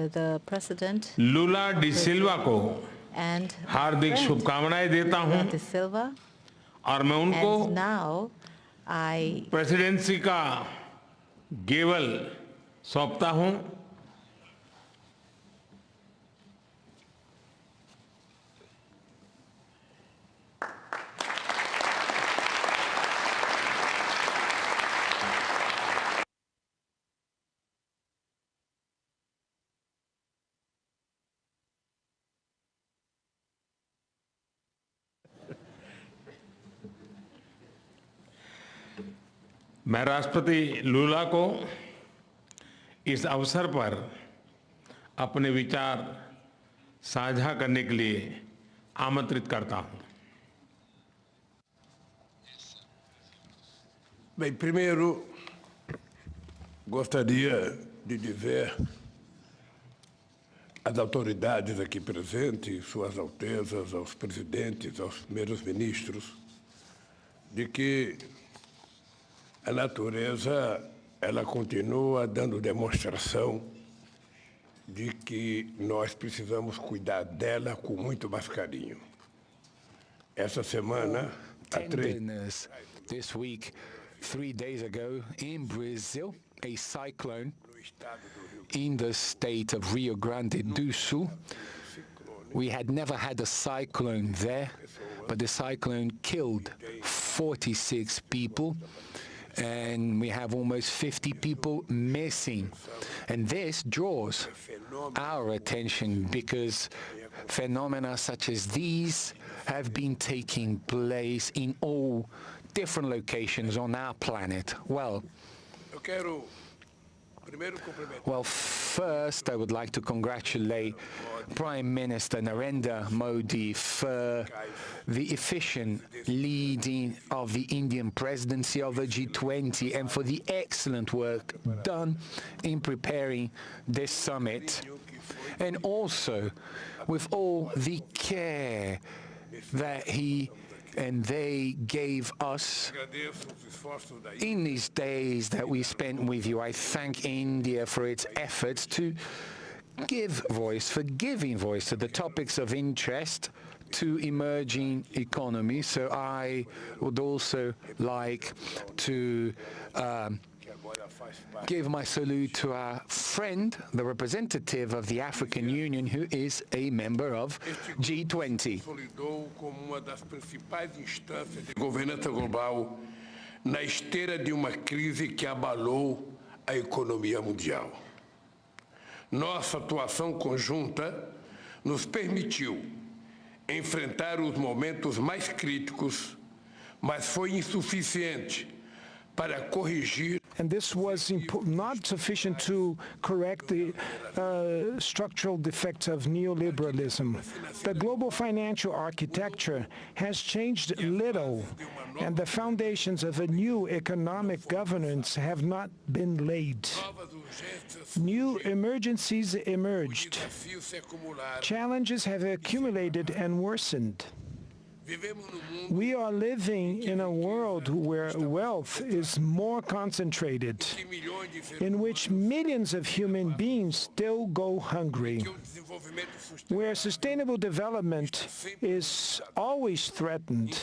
the President Lula da सिल्वा को and हार्दिक शुभकामनाएं देता हूं De Silva. और मैं उनको And now I प्रेसिडेंसी का गेवल सौंपता हूं। मैं राष्ट्रपति लूला को इस अवसर पर अपने विचार साझा करने के लिए आमंत्रित करता हूं। Bem, primeiro, gostaria de dizer às autoridades aqui presentes, Suas Altezas, aos presidentes, aos primeiros ministros, de que a natureza ela continua dando demonstração de que nós precisamos cuidar dela com muito mais carinho. Essa semana, this week, 3 days ago, in Brazil, a cyclone in the state of Rio Grande do Sul. We had never had a cyclone there, but the cyclone killed 46 people. And we have almost 50 people missing. And this draws our attention because phenomena such as these have been taking place in all different locations on our planet. Well, first I would like to congratulate Prime Minister Narendra Modi for the efficient leading of the Indian presidency of the G20 and for the excellent work done in preparing this summit, and also with all the care that he and they gave us in these days that we spent with you. I thank India for its efforts to give voice, for giving voice to the topics of interest to emerging economies. So I would also like to give my salute to our friend, the representative of the African Union, who is a member of G20. Como uma das principais instâncias de governança global na esteira de uma crise que abalou a economia mundial. Nossa atuação conjunta nos permitiu enfrentar os momentos mais críticos, mas foi insuficiente para corrigir. And this was not sufficient to correct the structural defects of neoliberalism. The global financial architecture has changed little, and the foundations of a new economic governance have not been laid. New emergencies emerged. Challenges have accumulated and worsened. We are living in a world where wealth is more concentrated, in which millions of human beings still go hungry, where sustainable development is always threatened,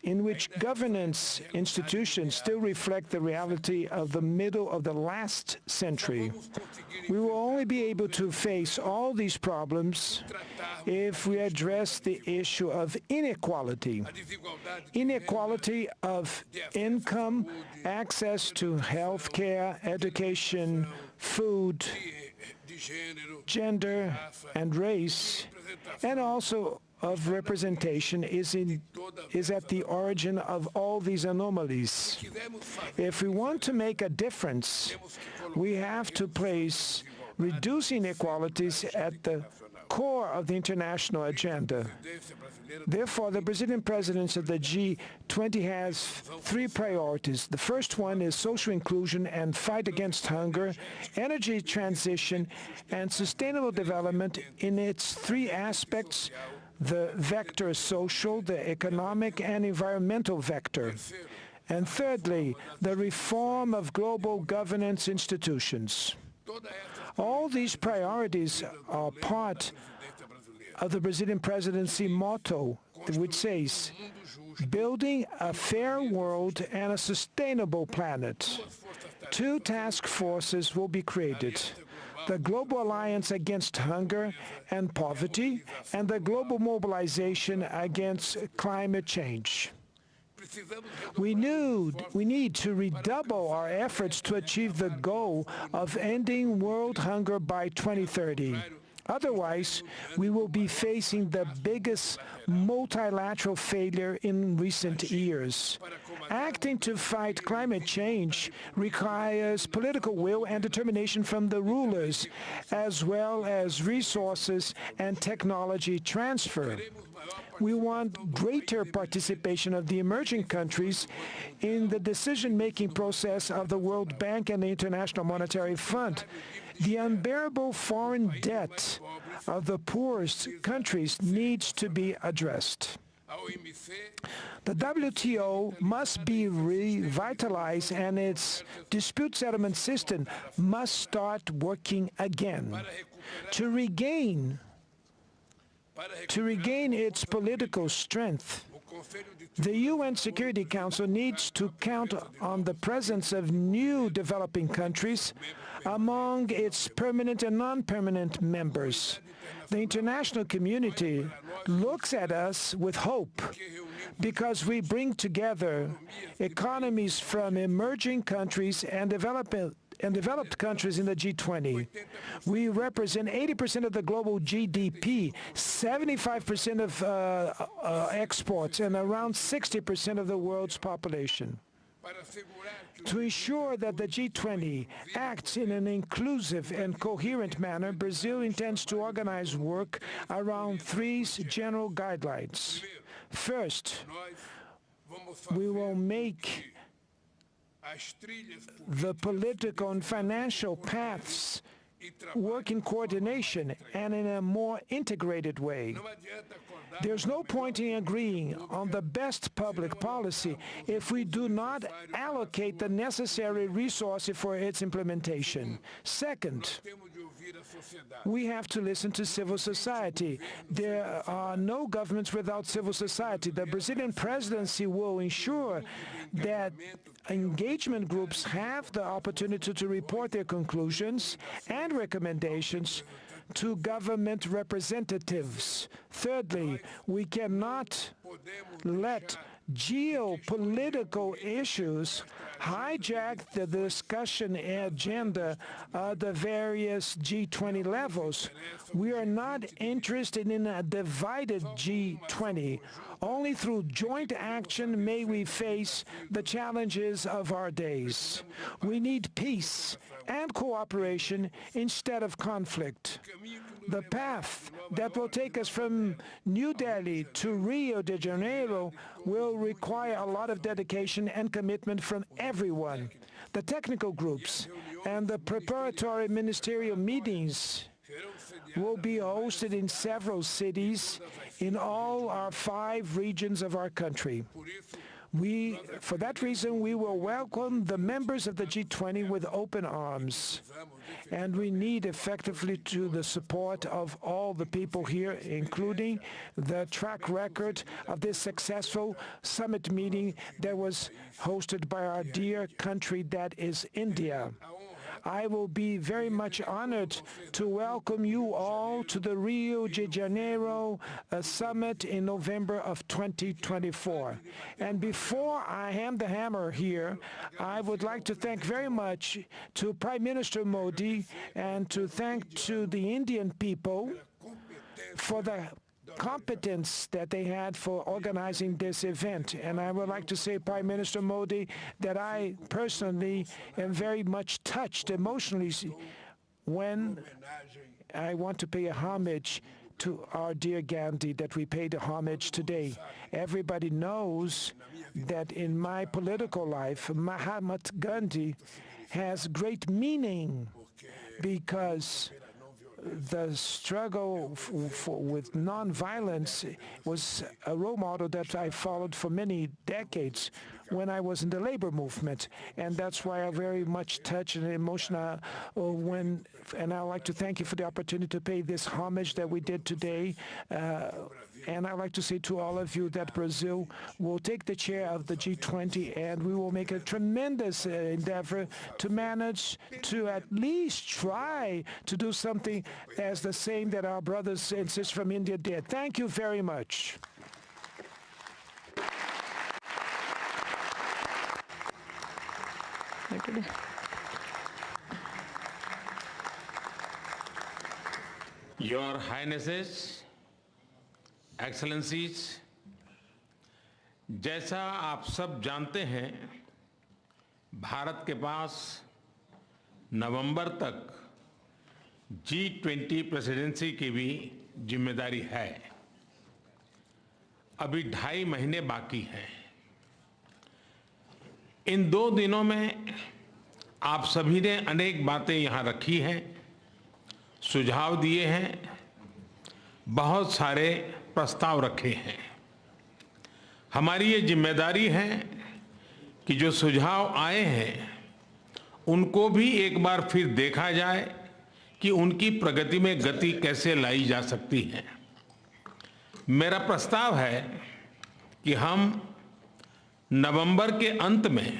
in which governance institutions still reflect the reality of the middle of the last century. We will only be able to face all these problems if we address the issue of inequality of income, access to health care, education, food, gender, and race, and also of representation is at the origin of all these anomalies. If we want to make a difference, we have to place reducing inequalities at the core of the international agenda. Therefore, the Brazilian presidency of the G20 has 3 priorities. The first one is social inclusion and fight against hunger, energy transition, and sustainable development in its 3 aspects: the vector social, the economic, and environmental vector. And thirdly, the reform of global governance institutions. All these priorities are part of the Brazilian presidency motto, which says, building a fair world and a sustainable planet. Two task forces will be created: the Global Alliance Against Hunger and Poverty and the Global Mobilization Against Climate Change. We need to redouble our efforts to achieve the goal of ending world hunger by 2030. Otherwise, we will be facing the biggest multilateral failure in recent years. Acting to fight climate change requires political will and determination from the rulers, as well as resources and technology transfer. We want greater participation of the emerging countries in the decision-making process of the World Bank and the International Monetary Fund. The unbearable foreign debt of the poorest countries needs to be addressed. The WTO must be revitalized and its dispute settlement system must start working again. To regain its political strength, the UN Security Council needs to count on the presence of new developing countries among its permanent and non-permanent members. The international community looks at us with hope because we bring together economies from emerging countries and developed countries in the G20. We represent 80% of the global GDP, 75% of exports, and around 60% of the world's population. To ensure that the G20 acts in an inclusive and coherent manner, Brazil intends to organize work around three general guidelines. First, we will make the political and financial paths work in coordination and in a more integrated way. There's no point in agreeing on the best public policy if we do not allocate the necessary resources for its implementation. Second, we have to listen to civil society. There are no governments without civil society. The Brazilian presidency will ensure that engagement groups have the opportunity to report their conclusions and recommendations to government representatives. Thirdly, we cannot let geopolitical issues hijack the discussion agenda of the various G20 levels. We are not interested in a divided G20. Only through joint action may we face the challenges of our days. We need peace and cooperation instead of conflict. The path that will take us from New Delhi to Rio de Janeiro will require a lot of dedication and commitment from everyone. The technical groups and the preparatory ministerial meetings will be hosted in several cities in all our 5 regions of our country. For that reason, we will welcome the members of the G20 with open arms. And we need effectively the support of all the people here, including the track record of this successful summit meeting that was hosted by our dear country that is India. I will be very much honored to welcome you all to the Rio de Janeiro summit in November of 2024. And before I hand the hammer here, I would like to thank very much to Prime Minister Modi and to thank to the Indian people for the competence that they had for organizing this event. And I would like to say, Prime Minister Modi, that I personally am very much touched emotionally when I want to pay a homage to our dear Gandhi, that we pay the homage today. Everybody knows that in my political life, Mahatma Gandhi has great meaning because the struggle with nonviolence was a role model that I followed for many decades when I was in the labor movement, and that's why I'm very much touched and emotional and I'd like to thank you for the opportunity to pay this homage that we did today. And I'd like to say to all of you that Brazil will take the chair of the G20, and we will make a tremendous endeavor to manage to at least try to do something as the same that our brothers and sisters from India did. Thank you very much. Your Highnesses, Excellencies, जैसा आप सब जानते हैं, भारत के पास नवंबर तक G20 presidency की भी जिम्मेदारी है। अभी 2.5 महीने बाकी हैं। इन 2 दिनों में आप सभी ने अनेक बातें यहाँ रखी हैं, सुझाव दिए हैं, बहुत सारे प्रस्ताव रखे हैं। हमारी ये जिम्मेदारी है कि जो सुझाव आए हैं उनको भी एक बार फिर देखा जाए कि उनकी प्रगति में गति कैसे लाई जा सकती है। मेरा प्रस्ताव है कि हम नवंबर के अंत में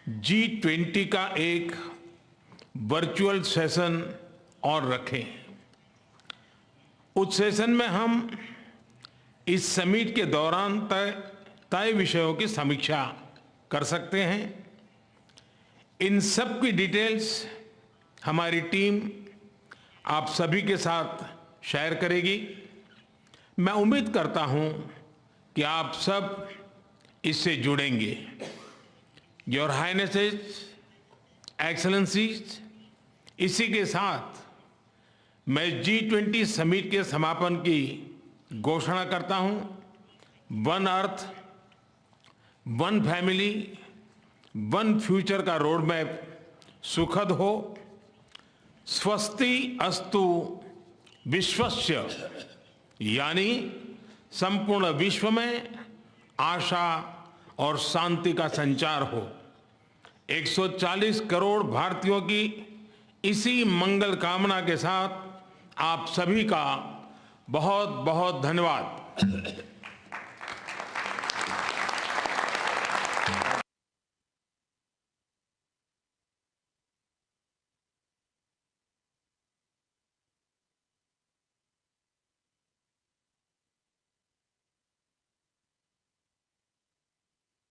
G20 का एक वर्चुअल सेशन और रखें। उस सेशन में हम इस समिट के दौरान तय विषयों की समीक्षा कर सकते हैं। इन सब की डिटेल्स हमारी टीम आप सभी के साथ शेयर करेगी। मैं उम्मीद करता हूं कि आप सब इससे जुड़ेंगे। योर हाइनेसेस, एक्सेलेंसीज, इसी के साथ मैं G20 समिट के समापन की घोषणा करता हूं। One earth, one family, one future का रोड मैप सुखद हो। स्वस्ति अस्तु विश्वस्य, यानी संपूर्ण विश्व में आशा और शांति का संचार हो। 140 करोड़ भारतीयों की इसी मंगल कामना के साथ आप सभी का बहुत बहुत धन्यवाद।